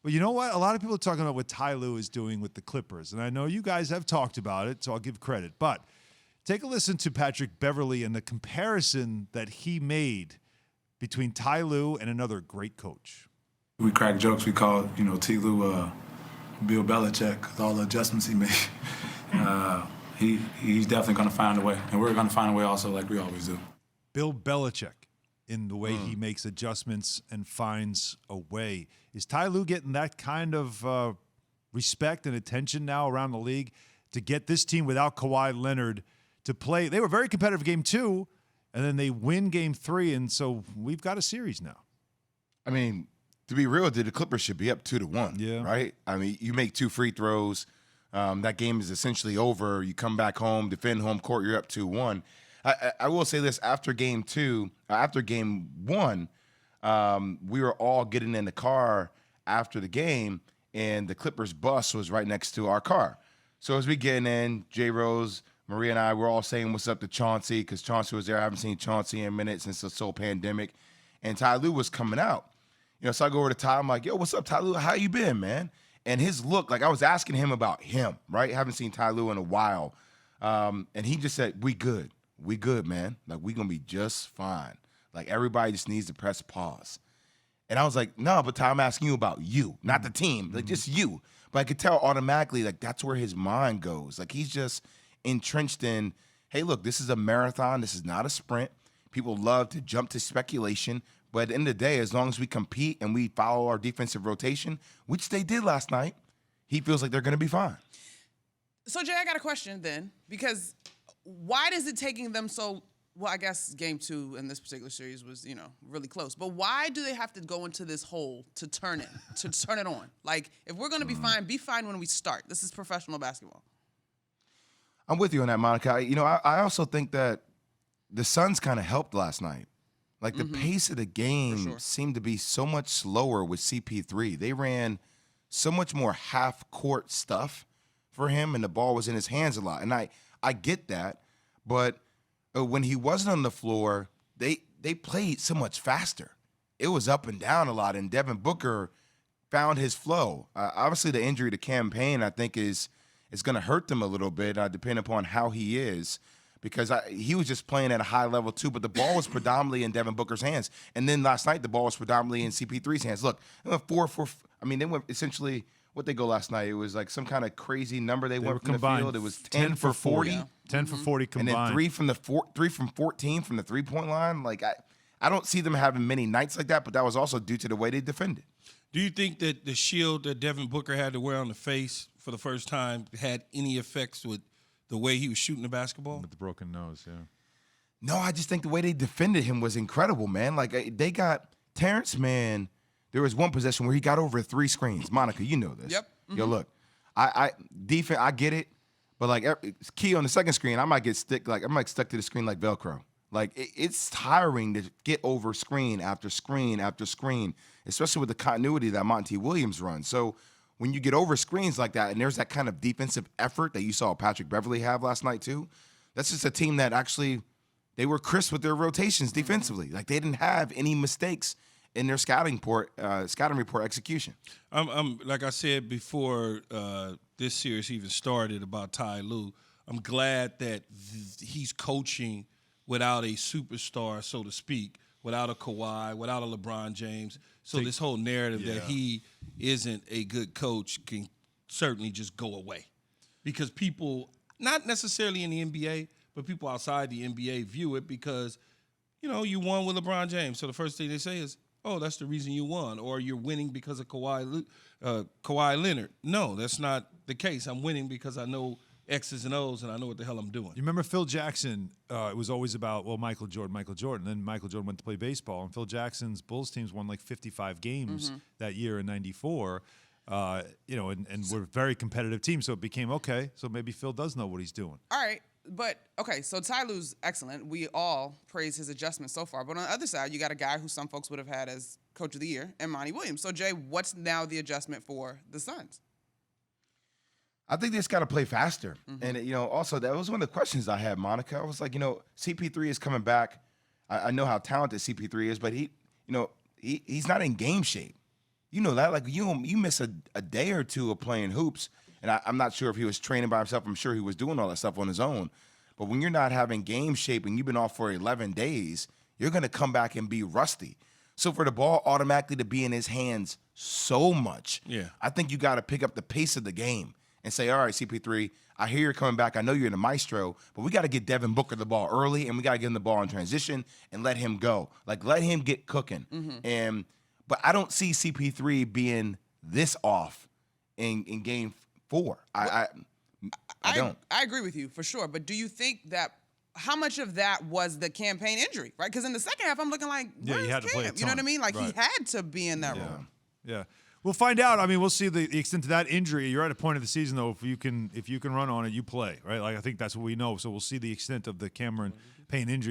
Well, you know what? A lot of people are talking about what Ty Lue is doing with the Clippers, and I know you guys have talked about it, so I'll give credit. But take a listen to Patrick Beverley and the comparison that he made between Ty Lue and another great coach. We crack jokes. We call, Ty Lue Bill Belichick because all the adjustments he made. He's definitely going to find a way, and we're going to find a way also like we always do. Bill Belichick in the way he makes adjustments and finds a way. Is Ty Lue getting that kind of respect and attention now around the league to get this team without Kawhi Leonard to play? They were very competitive game 2, and then they win game 3, and so we've got a series now. I mean, to be real, the Clippers should be up 2-1, yeah. Right? I mean, you make 2 free throws. That game is essentially over. You come back home, defend home court, you're up 2-1. I will say this, after game 1, we were all getting in the car after the game, and the Clippers bus was right next to our car. So as we get in, J. Rose, Maria, and I were all saying what's up to Chauncey because Chauncey was there. I haven't seen Chauncey in a minute since the whole pandemic. And Ty Lue was coming out. So I go over to Ty. I'm like, yo, what's up, Ty Lue? How you been, man? And his look, like I was asking him about him, right? Haven't seen Ty Lue in a while. And he just said, we good. We good, man. Like, we going to be just fine. Like, everybody just needs to press pause. And I was like, no, but Ty, I'm asking you about you, not the team, like just you. But I could tell automatically, like, that's where his mind goes. Like, he's just entrenched in, hey, look, this is a marathon. This is not a sprint. People love to jump to speculation. But at the end of the day, as long as we compete and we follow our defensive rotation, which they did last night, he feels like they're going to be fine. So, Jay, I got a question then, because why is it taking them so – well, I guess game 2 in this particular series was, really close. But why do they have to go into this hole to turn it on? Like, if we're going to be fine when we start. This is professional basketball. I'm with you on that, Monica. I also think that the Suns kind of helped last night. Like, the pace of the game seemed to be so much slower with CP3. They ran so much more half-court stuff for him, and the ball was in his hands a lot. And I get that, but when he wasn't on the floor, they played so much faster. It was up and down a lot, and Devin Booker found his flow. Obviously, the injury to campaign, I think, is going to hurt them a little bit, depending upon how he is, because he was just playing at a high level too, but the ball was predominantly in Devin Booker's hands. And then last night, the ball was predominantly in CP3's hands. Look, they went 4-4. I mean, they went essentially – what they go last night? It was like some kind of crazy number they went from combined. the field. It was 10 for 40. Yeah. 10 for 40 combined. And then 3 from 14 from the three-point line. Like, I don't see them having many nights like that, but that was also due to the way they defended. Do you think that the shield that Devin Booker had to wear on the face for the first time had any effects with the way he was shooting the basketball? With the broken nose, yeah. No, I just think the way they defended him was incredible, man. Like, they got Terrence Mann. There was one possession where he got over 3 screens. Monica, you know this. Yep. Yo, look, I defense, I get it, but like key on the second screen, I might get stuck to the screen like Velcro. Like it's tiring to get over screen after screen after screen, especially with the continuity that Monty Williams runs. So when you get over screens like that, and there's that kind of defensive effort that you saw Patrick Beverley have last night too, that's just a team that actually they were crisp with their rotations defensively. Like they didn't have any mistakes in their scouting report execution. I'm like I said before this series even started about Ty Lue, I'm glad that he's coaching without a superstar, so to speak, without a Kawhi, without a LeBron James. So this whole narrative that he isn't a good coach can certainly just go away. Because people, not necessarily in the NBA, but people outside the NBA view it because, you won with LeBron James. So the first thing they say is, oh, that's the reason you won, or you're winning because of Kawhi Leonard. No, that's not the case. I'm winning because I know X's and O's and I know what the hell I'm doing. You remember Phil Jackson? It was always about, Michael Jordan. Then Michael Jordan went to play baseball, and Phil Jackson's Bulls teams won like 55 games that year in '94. And we're a very competitive team, so it became, okay, so maybe Phil does know what he's doing. All right. But, okay, so Ty Lue's excellent. We all praise his adjustments so far. But on the other side, you got a guy who some folks would have had as Coach of the Year, and Monty Williams. So, Jay, what's now the adjustment for the Suns? I think they just got to play faster. And, also that was one of the questions I had, Monica. I was like, CP3 is coming back. I know how talented CP3 is, but he's not in game shape. you know that, like you miss a day or two of playing hoops, and I'm not sure if he was training by himself. I'm sure he was doing all that stuff on his own. But when you're not having game shape and you've been off for 11 days, you're going to come back and be rusty. So for the ball automatically to be in his hands so much, I think you got to pick up the pace of the game and say, all right, CP3, I hear you're coming back. I know you're in the maestro, but we got to get Devin Booker the ball early, and we got to get him the ball in transition and let him go. Like, let him get cooking. But I don't see CP3 being this off in game 4. I don't. I agree with you for sure. But do you think that how much of that was the campaign injury, right? Because in the second half, I'm looking like, he had to play a Cam? You know what I ton. mean? Like, Right. he had to be in that role. Yeah. We'll find out. I mean, we'll see the extent of that injury. You're at a point of the season, though, if you can run on it, you play, right? Like, I think that's what we know. So we'll see the extent of the Cameron Payne injury.